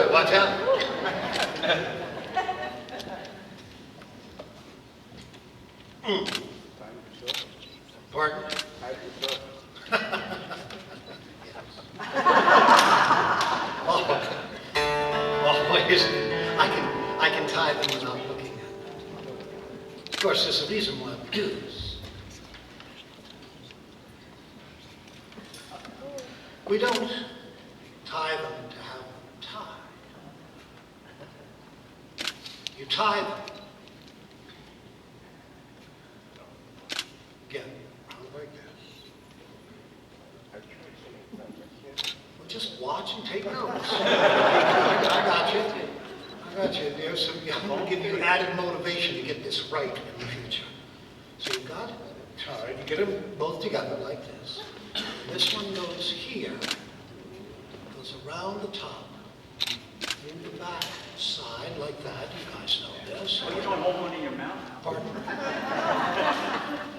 good. Watch out. Pardon? Always. I can tie them without looking at them. Of course, there's a reason why we do this. We don't tie them to have them tied. You tie them. Again, like this. Well, just watch and take notes. I got you. I got you. There's some, I'm going to give you added motivation to get this right in the future. So you got it? All right, you get them both together like this. This one goes here, goes around the top, through the back side like that. You guys know this. Well, you don't hold one in your mouth. Pardon?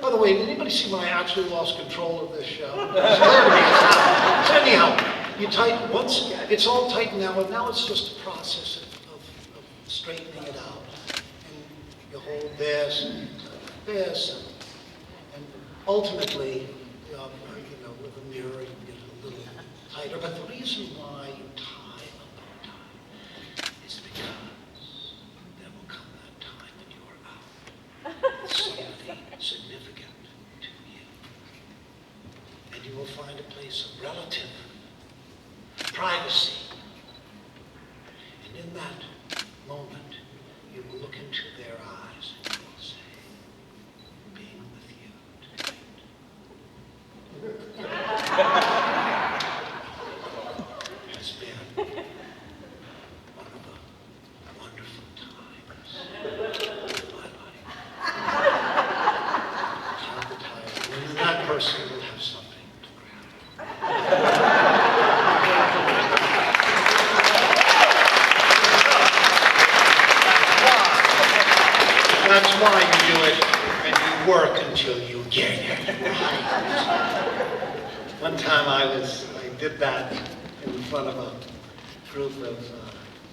By the way, did anybody see when I actually lost control of this show? It's clear to me it's happened. So anyhow, you tighten once, it's all tightened now, and now it's just a process of straightening it out. And you hold this, and this, and ultimately, with a mirror, you get a little tighter. But the reason why you tie a bow tie is because there will come that time when you are out with something significant to you. And you will find a place of relative privacy. And in that moment, you will look into their eyes and you will say, being with you tonight has been one of the wonderful times of my life. Have the time when that person will have something to grab. That's why you do it, and you work until you get it right. One time I did that in front of a group of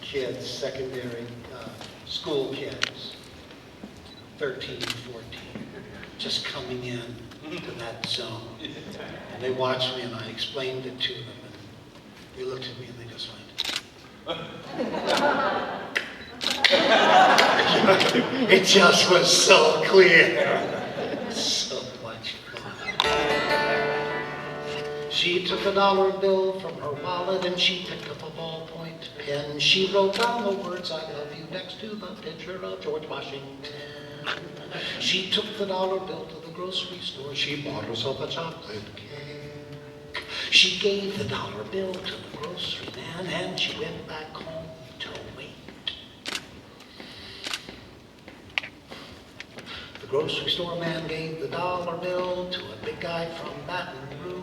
kids, secondary school kids, 13, 14, just coming in to that zone. And they watched me and I explained it to them, and they looked at me and they just went, it just was so clear. So much fun. She took a dollar bill from her wallet and she picked up a ballpoint pen. She wrote down the words, I love you, next to the picture of George Washington. She took the dollar bill to the grocery store. She bought herself a chocolate cake. She gave the dollar bill to the grocery man and she went back home to wait. The grocery store man gave the dollar bill to a big guy from Baton Rouge.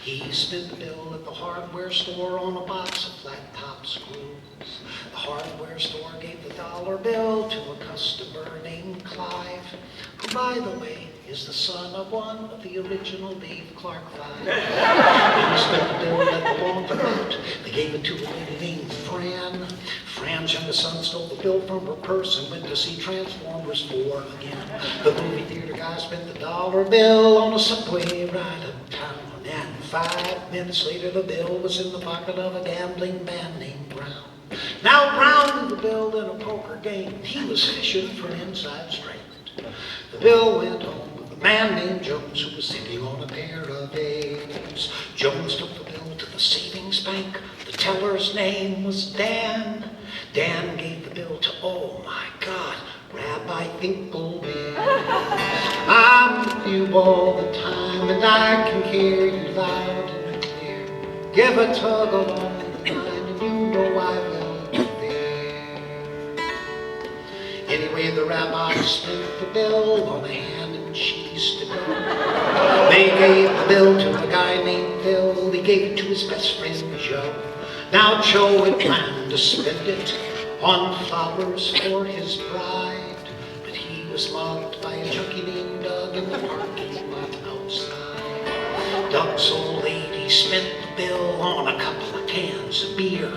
He spent the bill at the hardware store on a box of flat top screws. The hardware store gave the dollar bill to a customer named Clive, who, by the way, is the son of one of the original Dave Clark Five. He spent the bill at the laundromat. They gave it to a lady named Fran. Fran's youngest son stole the bill from her purse and went to see Transformers 4 again. The movie theater guy spent the dollar bill on a subway ride uptown. And 5 minutes later, the bill was in the pocket of a gambling man named Brown. Now Brown knew the bill in a poker game. He was fishing for an inside straight. The bill went home with a man named Jones who was sitting on a pair of eggs. Jones took the bill to the savings bank. The teller's name was Dan. Dan gave the bill to, oh my God, Rabbi Finkelman. I'm with you all the time, and I can hear you loud and clear. Give a tug along the line, and you know I will be there. Anyway, the rabbi spent the bill on a ham and cheese to go. They gave the bill to a guy named Phil. He gave it to his best friend Joe. Now Joe had planned to spend it on flowers for his bride. Was mugged by a junkie named Doug in the parking lot outside. Doug's old lady spent the bill on a couple of cans of beer.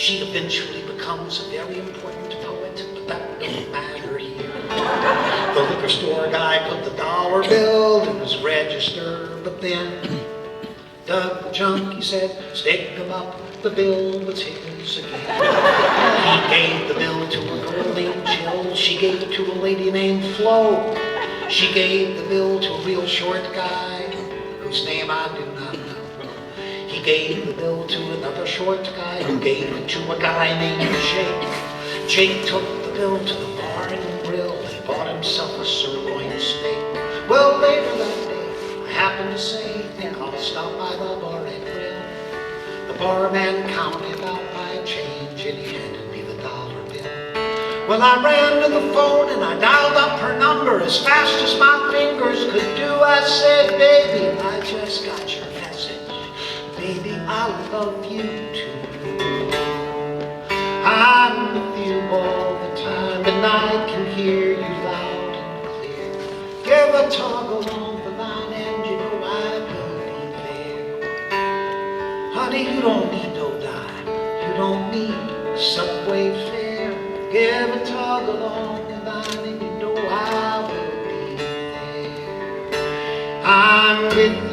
She eventually becomes a very important poet, but that don't matter here. The liquor store guy put the dollar bill in his register, but then dug the junk, he said, stick him up, the bill was his again. He gave the bill to a girl named Jill, she gave it to a lady named Flo. She gave the bill to a real short guy, whose name I do not know. He gave the bill to another short guy, who gave it to a guy named Jake. Jake took the bill to the bar and grill, and bought himself a sirloin steak. Well, later that day, I happened to say, think I'll stop by the bar and grill. The barman counted out my change, and he handed me the dollar bill. Well, I ran to the phone and I dialed up her number as fast as my fingers could do. I said, baby, I just got your message. Baby, I love you too. I'm with you all the time, and I can hear you loud and clear. Give a toggle on the line, and you know I will be there. Honey, you don't need no dime, you don't need a subway fare. Give a toggle on the line, and you know I will be there. I'm with you